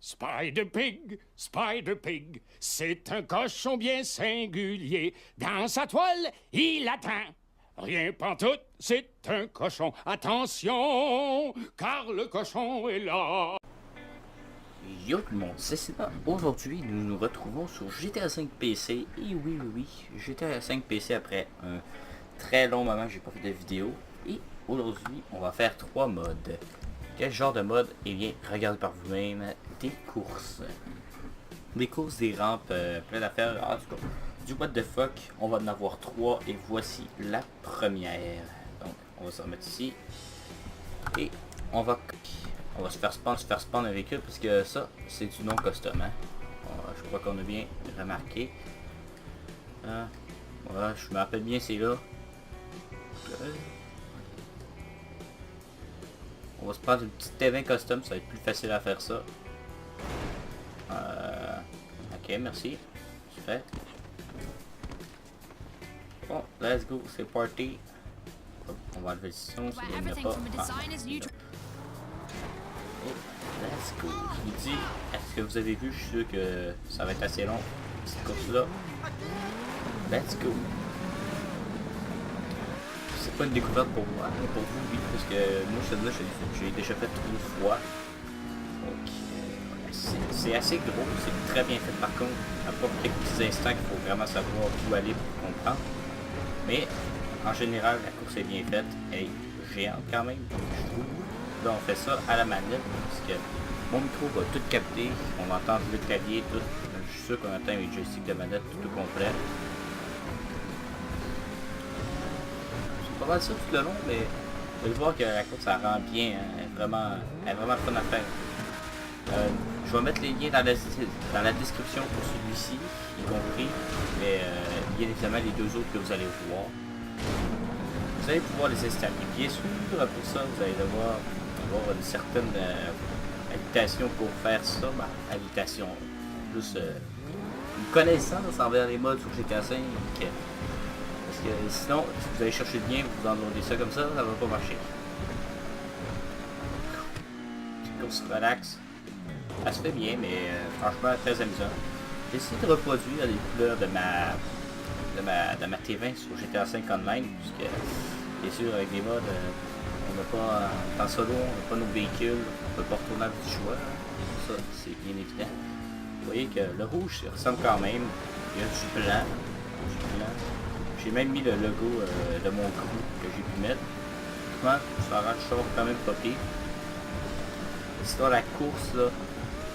Spider Pig, c'est un cochon bien singulier. Dans sa toile, il atteint rien pantoute, c'est un cochon. Attention, car le cochon est là. Yo tout le monde, c'est Sina. Aujourd'hui, nous nous retrouvons sur GTA 5 PC. Et oui, GTA 5 PC après un très long moment, j'ai pas fait de vidéo. Et aujourd'hui, on va faire 3 modes. Quel genre de mode? Eh bien, regardez par vous-même, des courses. Des courses, des rampes, plein d'affaires. En tout cas, du what the fuck, on va en avoir 3 et voici la première. Donc, on va se remettre ici. Et on va se faire spawn un véhicule parce que ça, c'est du non custom. Hein? Je crois qu'on a bien remarqué. Voilà, je me rappelle bien, c'est là. On va se prendre une petite T20 custom, ça va être plus facile à faire ça. Ok, merci. C'est fait. Bon, let's go, c'est parti. On va enlever le son, si il n'y en a pas. Let's go. Je vous dis, est-ce que vous avez vu? Je suis sûr que ça va être assez long, cette course-là. Let's go. C'est pas une découverte pour moi, mais pour vous, oui, parce que moi, celle-là, j'ai déjà fait 3 fois. Donc, c'est assez gros, c'est très bien fait par contre. À part quelques petits instants qu'il faut vraiment savoir où aller pour comprendre. Mais, en général, la course est bien faite. Elle est géante quand même, je trouve. Là, on fait ça à la manette, parce que mon micro va tout capter. On entend le clavier, tout. Je suis sûr qu'on entend les joysticks de manette tout au complet. Pas mal ça tout le long, mais vous allez voir que la course ça rend bien, hein. Elle est vraiment fun à faire. Je vais mettre les liens dans la description pour celui-ci, y compris, mais bien évidemment les deux autres que vous allez voir. Vous allez pouvoir les installer. Bien sûr, pour ça, vous allez devoir avoir une certaine habilitation pour faire ça. Ben, habilitation, plus une connaissance envers les modes sur GTA 5. Parce que sinon, si vous allez chercher le lien, vous envoyez ça comme ça va pas marcher. Petite course relax. Elle se fait bien, mais franchement très amusant. J'ai essayé de reproduire les couleurs de ma T20 sur GTA 5 Online, puisque bien sûr avec les modes, on n'a pas en solo, on n'a pas nos véhicules, on peut pas retourner avec du choix. Ça, c'est bien évident. Vous voyez que le rouge ressemble quand même. Il y a du blanc. J'ai même mis le logo de mon crew que j'ai pu mettre. Franchement, ça rend le short quand même pas pire. Sinon la course là,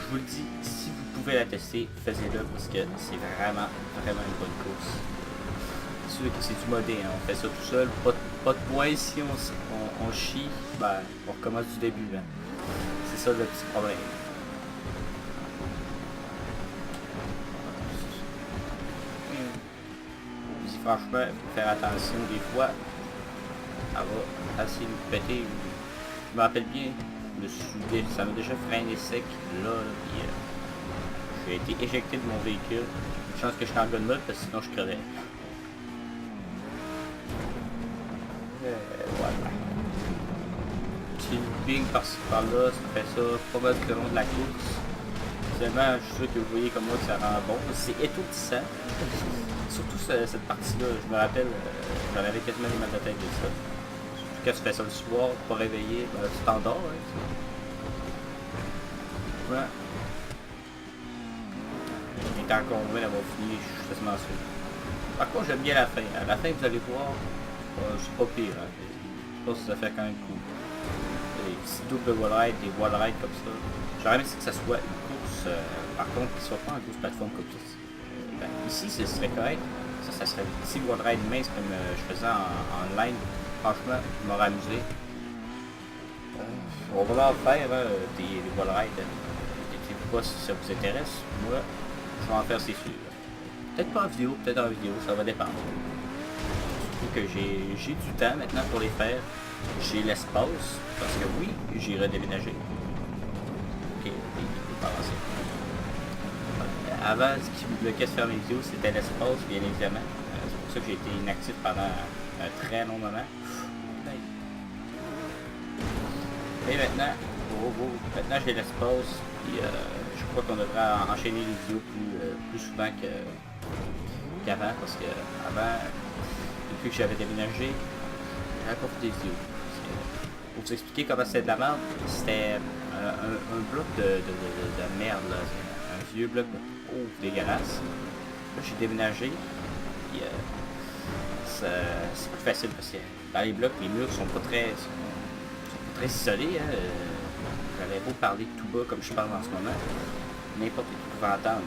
je vous le dis, si vous pouvez la tester, faites-le parce que c'est vraiment une bonne course. C'est sûr que c'est du modé, hein. On fait ça tout seul, pas de points. Si on chie, ben on recommence du début. Hein. C'est ça le petit problème. Franchement, il faut faire attention des fois. Ça va assez nous péter. Je me rappelle bien, ça m'a déjà freiné sec là, puis j'ai été éjecté de mon véhicule. Une chance que je suis en bonne mode parce que sinon je crevais. Voilà. Petit looping par-ci par-là, ça fait ça pas mal tout le long de la course. Finalement, je suis sûr que vous voyez comme moi que ça rend bon. C'est étourdissant. Surtout cette partie-là, je me rappelle, j'en avais quasiment les mains de tête de ça. Surtout quand tu fais ça le soir, pas réveillé, ben, tu t'endors. Hein, ouais. J'étais encore loin d'avoir fini, je suis quasiment sûr. Par contre, j'aime bien la fin. À la fin, vous allez voir, c'est pas pire. Hein. Je pense que ça fait quand même cool. Des petits doubles wall rides, des wall rides comme ça. J'aurais aimé que ça soit une course, par contre, qui soit pas en grosse plateforme comme ça. Ben, ici, ce serait correct. Ça serait un petit wall ride mince comme je faisais en ligne. Franchement, je m'aurais amusé. On va en faire des wall rides. Dites-vous pas si ça vous intéresse. Moi, je vais en faire, c'est sûr. Peut-être pas en vidéo, peut-être en vidéo, ça va dépendre. Surtout que j'ai du temps maintenant pour les faire. J'ai l'espace, parce que oui, j'irai déménager. Ok, pas avancer. Avant, ce qui me bloquait de faire mes vidéos, c'était l'espace, bien évidemment. C'est pour ça que j'ai été inactif pendant un très long moment. Et maintenant, maintenant j'ai l'espace, puis je crois qu'on devrait enchaîner les vidéos plus souvent qu'avant, parce que avant, depuis que j'avais déménagé, j'avais pas fait des vidéos. Pour vous expliquer comment c'était de la merde, c'était un bloc de merde, là. Un vieux bloc de pauvre dégueulasse. Là, j'ai déménagé, puis c'est plus facile parce que dans les blocs, les murs sont pas très isolés. Hein. J'avais beau parler tout bas comme je parle en ce moment, n'importe qui pouvait entendre.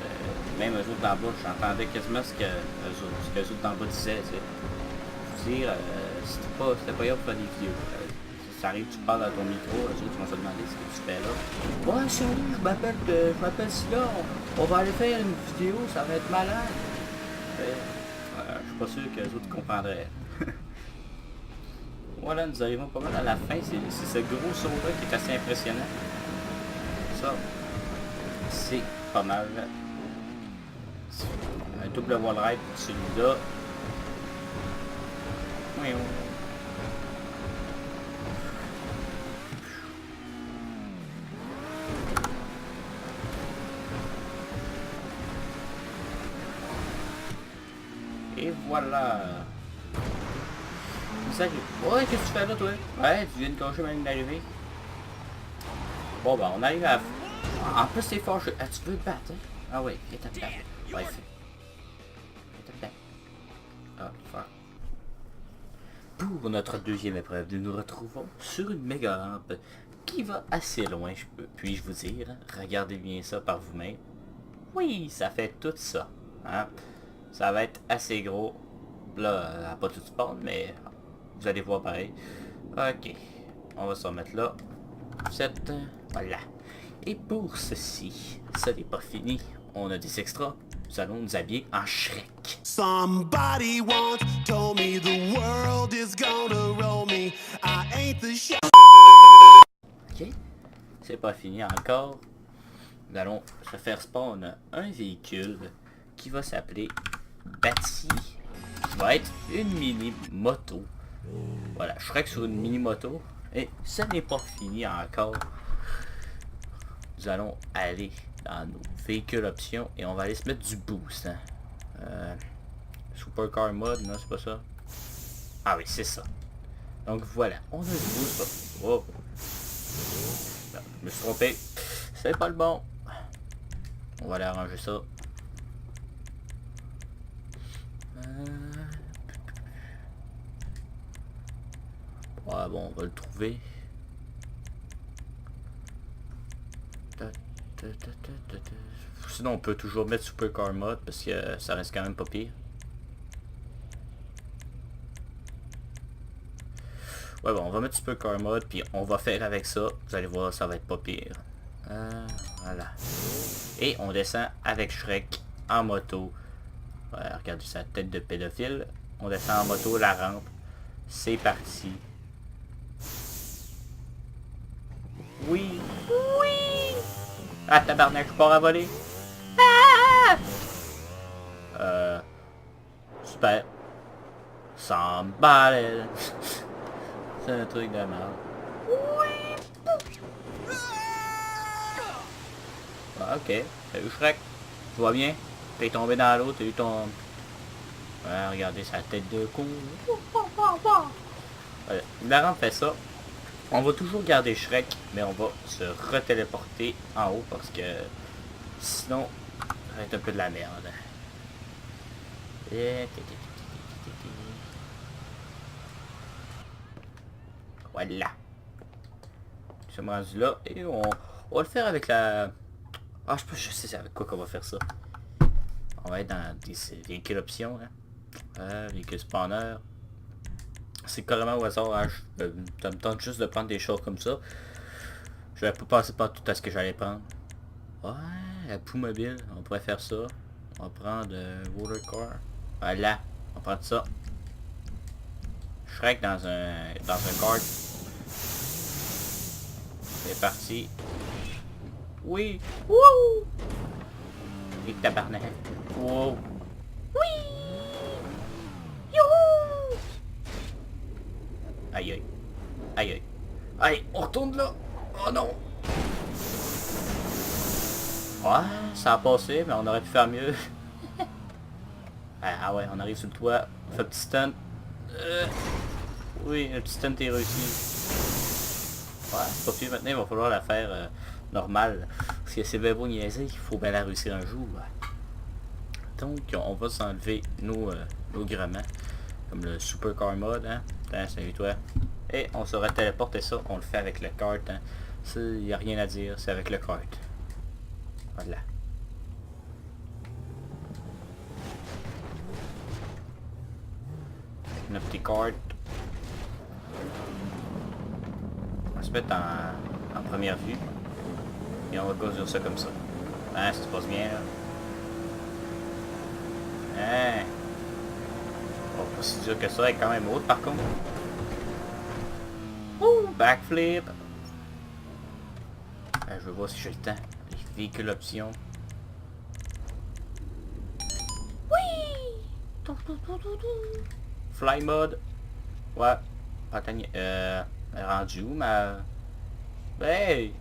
Même eux autres d'en bas, j'entendais quasiment ce que eux autres d'en bas disaient. Tu sais. Je veux dire, c'était pas grave pour faire des vidéos. Ça arrive, tu parles à ton micro, eux autres vont se demander ce que tu fais là. Ouais, salut, je m'appelle Silla, on va aller faire une vidéo, ça va être malade. Je suis pas sûr que les autres comprendraient. Voilà, nous arrivons pas mal à la fin. C'est ce gros saut-là qui est assez impressionnant. Ça, c'est pas mal. Un double wall ride pour celui-là. Oui. Et voilà. Salut. Ouais, qu'est-ce que tu fais là, toi? Ouais, tu viens de cacher ma ligne d'arrivée. Bon, ben, on arrive à... En plus, c'est fort. Ah, tu veux te battre, hein? Ah oui, viens te battre. Ouais, fais. Viens te battre. Ah, fuck. Pour notre deuxième épreuve, nous nous retrouvons sur une méga rampe qui va assez loin, puis-je vous dire. Regardez bien ça par vous-même. Oui, ça fait tout ça. Hein? Ça va être assez gros. Là, pas tout spawn, mais vous allez voir pareil. Ok, on va se remettre là. Voilà. Et pour ceci, ça n'est pas fini. On a des extras. Nous allons nous habiller en Shrek. Somebody once told me the world is gonna roll me. I ain't the shit. Ok, c'est pas fini encore. Nous allons se faire spawn un véhicule qui va s'appeler Bâti, qui va être une mini-moto. Voilà, Shrek sur une mini-moto. Et ça n'est pas fini encore. Nous allons aller dans nos véhicules options et on va aller se mettre du boost. Hein. Supercar mode, non c'est pas ça. Ah oui, c'est ça. Donc voilà, on a du boost. Oh. Non, je me suis trompé. C'est pas le bon. On va aller arranger ça. Ouais, bon, on va le trouver. Sinon, on peut toujours mettre Supercar Mode parce que ça reste quand même pas pire. Ouais, bon, on va mettre Supercar Mode puis on va faire avec ça. Vous allez voir, ça va être pas pire. Voilà. Et on descend avec Shrek en moto. Ouais, regardez sa tête de pédophile. On descend en moto la rampe. C'est parti. Oui. Oui. Ah, tabarnak, je pars à voler. Ah! Super. S'emballer. C'est un truc de merde. Oui. Ah, ok. Salut Shrek. Tu vas bien? T'es tombé dans l'eau, t'as eu ton... Ouais, regardez sa tête de con. Voilà. La rampe fait ça. On va toujours garder Shrek, mais on va se retéléporter en haut parce que sinon, ça va être un peu de la merde. Voilà. Je suis rendu là et on va le faire avec la... Ah, je sais avec quoi qu'on va faire ça. On va être dans des véhicules options. Hein. Véhicule spawner. C'est carrément au hasard. Hein. Ça me tente juste de prendre des choses comme ça. Je vais pas penser pas tout à ce que j'allais prendre. Ouais, la poux mobile. On pourrait faire ça. On va prendre Watercar. Voilà. On va prendre ça. Shrek dans un kart. C'est parti. Oui. Wouh! Et tabarnak. Wow. Oui. Youhou! Aïe aïe. Aïe aïe. Allez, on retourne là. Oh non. Ouais, ça a passé, mais on aurait pu faire mieux. Ah ouais, on arrive sur le toit. On fait un petit stunt. Oui, un petit stunt est réussi. Ouais, c'est pas pire. Maintenant, il va falloir la faire normale. Parce que c'est bien beau niaiser, il faut bien la réussir un jour. Donc, on va s'enlever nos gréements. Comme le Supercar Mode, hein. Salut toi. Et on saurait téléporter ça, on le fait avec le kart, hein. Il n'y a rien à dire, c'est avec le kart. Voilà. Notre petit kart. On va se mettre en première vue. Et on va conduire ça comme ça. Hein, ça se passe bien là. Hein. Oh, pas si dur que ça, elle est quand même haute par contre. Ouh, backflip. Je veux voir si j'ai le temps. Les véhicules options. Oui. Fly mode. Ouais. Attends, rendu où ma... Hey!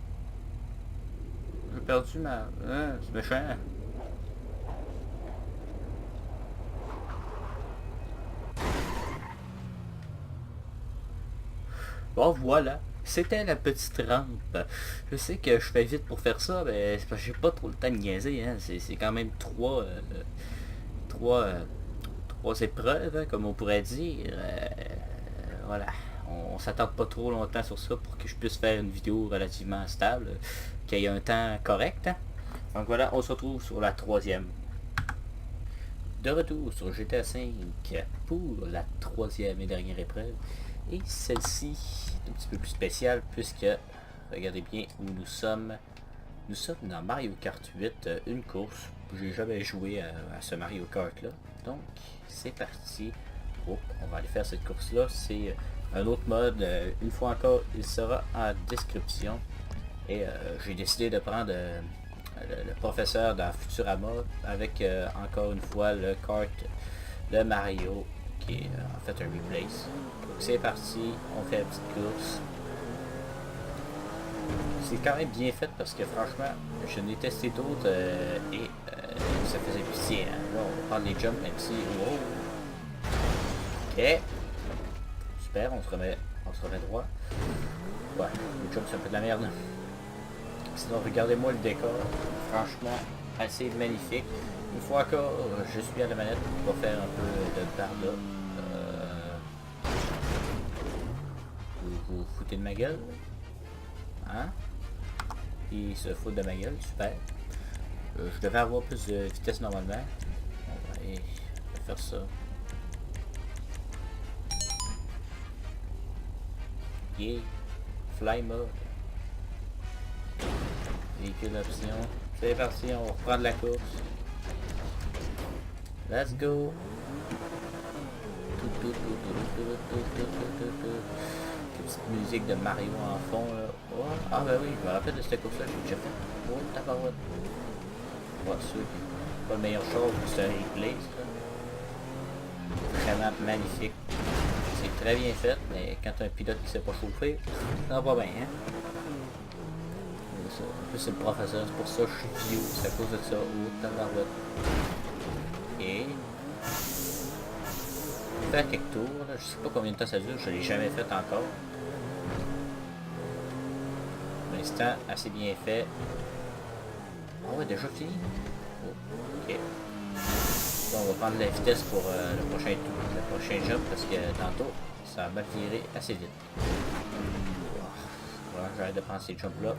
J'ai perdu ma... c'est méchant. Bon voilà, c'était la petite rampe. Je sais que je fais vite pour faire ça, mais c'est parce que j'ai pas trop le temps de niaiser, hein. C'est quand même trois épreuves, hein, comme on pourrait dire. Voilà, on s'attarde pas trop longtemps sur ça pour que je puisse faire une vidéo relativement stable, qu'il y ait un temps correct, hein. Donc voilà, on se retrouve sur la troisième. De retour sur GTA V pour la troisième et dernière épreuve. Et celle-ci est un petit peu plus spéciale puisque, regardez bien où nous sommes. Nous sommes dans Mario Kart 8, une course. J'ai jamais joué à ce Mario Kart là. Donc c'est parti. Oh, on va aller faire cette course là. C'est un autre mode. Une fois encore, il sera en description. Et j'ai décidé de prendre le professeur dans Futurama avec encore une fois le kart de Mario qui est en fait un replace. Donc c'est parti, on fait la petite course. C'est quand même bien fait parce que franchement, je n'ai testé d'autres et ça faisait pitié. Hein. Là, on va prendre les jumps même si... Oh. Ok. Super, on se remet droit. Ouais, les jumps c'est un peu de la merde. Sinon, regardez-moi le décor. Franchement, assez magnifique. Une fois encore, je suis à la manette. On va faire un peu de barda. Vous vous foutez de ma gueule? Hein? Il se fout de ma gueule, super. Je devais avoir plus de vitesse normalement. On va aller faire ça. Yeah. Fly mode. Véhicule option. C'est parti, on va reprendre la course. Let's go. Petite musique de Mario en fond là. Oh, ah ben oui, je me rappelle de cette course là, j'ai déjà fait. Oh tabarouette. Pas sûr que pas le meilleur chose, c'est un replay ça. Vraiment magnifique. C'est très bien fait, mais quand un pilote qui sait pas chauffer, ça va pas bien, hein. En plus c'est le professeur, c'est pour ça que je suis vieux, c'est à cause de ça. Oh tabarouette. Et on fait quelques tours, là. Je sais pas combien de temps ça dure, je l'ai jamais fait encore. Pour l'instant, assez bien fait. Ah ouais, déjà fini. Oh, ok. Bon, on va prendre la vitesse pour le prochain tour, le prochain jump parce que tantôt ça a mal viré assez vite. Voilà, j'arrête de prendre ces jumps là.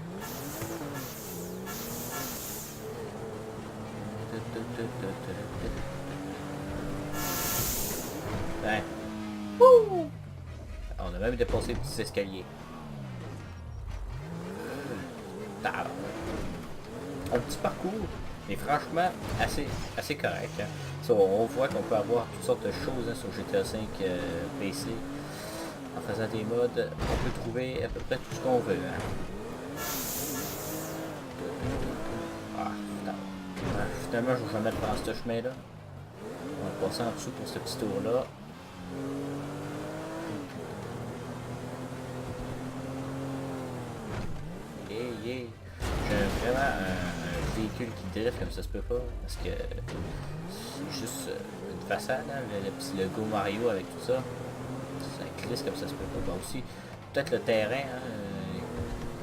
Ben. On a même dépassé les petits escaliers. Un petit parcours, mais franchement assez correct. Hein. So, on voit qu'on peut avoir toutes sortes de choses hein, sur GTA V PC. En faisant des modes, on peut trouver à peu près tout ce qu'on veut. Hein. Ah, finalement, je vais jamais prendre ce chemin-là. On va passer en dessous pour ce petit tour-là. Yeah. J'ai vraiment un véhicule qui drift comme ça se peut pas. Parce que c'est juste une façade, hein, le petit logo Mario avec tout ça. C'est un glisse comme ça se peut pas. Bah aussi, peut-être le terrain, hein,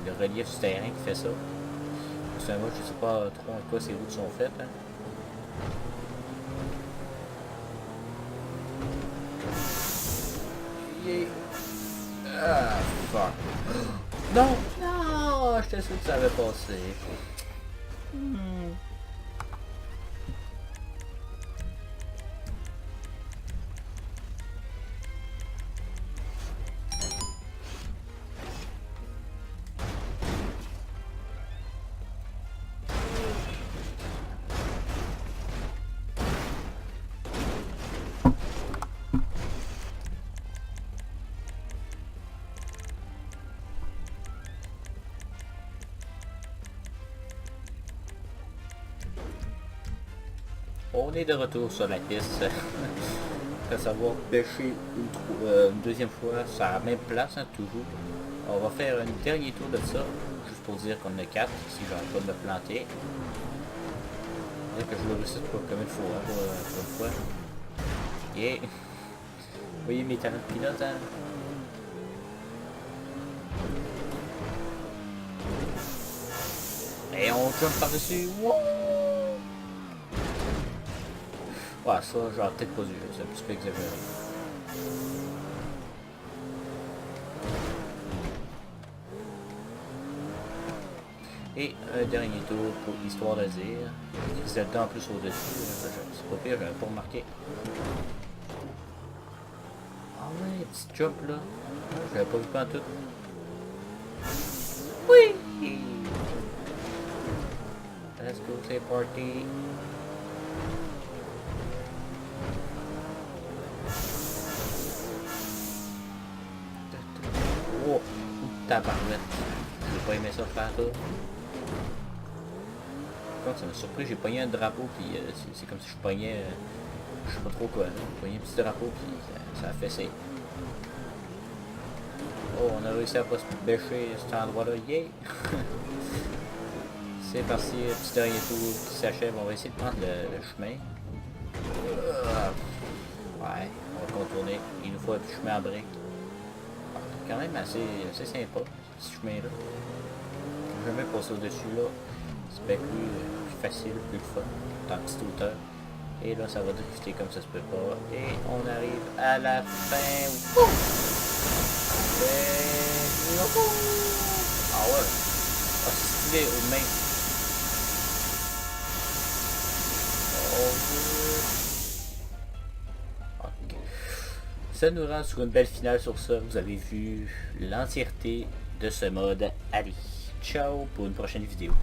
le relief du terrain qui fait ça. Parce que moi je sais pas trop en quoi ces routes sont faites. Hein. Yeah. Ah, fuck. Non! Non! J'étais sûr que ça avait passé. On est de retour sur la piste. Après savoir pêcher une deuxième fois sur la même place, hein, toujours. On va faire un dernier tour de ça, juste pour dire qu'on a 4, si j'arrête pas de me planter. Que je le réussis pas comme il faut, hein, pour une fois. Yeah. Vous voyez mes talents de pilote, hein? Et on jump par-dessus. Wow! Ouais, ça, j'aurais peut-être pas dû, c'est un petit peu exagéré. Et un dernier tour pour l'histoire de dire. Zelda en plus au-dessus, c'est pas pire, j'avais pas remarqué. Ah ouais, petit jump là. J'avais pas vu pantoute. Oui! Let's go say party. Oh, tabarouette. J'ai pas aimé ça faire ça. Par contre, ça m'a surpris, j'ai pogné un drapeau, puis c'est comme si je pognais, je sais pas trop quoi, j'ai pogné un petit drapeau, puis ça a fessé. Oh, on a réussi à pas se bêcher à cet endroit-là, yeah! C'est parti, petit dernier tour qui s'achève, on va essayer de prendre le chemin. Ouais, on va contourner, il nous faut un petit chemin en brique. Quand même assez sympa, ce chemin-là. Je vais jamais passer au-dessus là. C'est bien plus facile, plus fun, en petite hauteur. Et là, ça va drifter comme ça se peut pas. Et on arrive à la fin. Wouh! Ah ouais! Ah, c'est stylé au main. Ok. Ça nous rend sur une belle finale sur ça. Vous avez vu l'entièreté de ce mode. Allez, ciao pour une prochaine vidéo.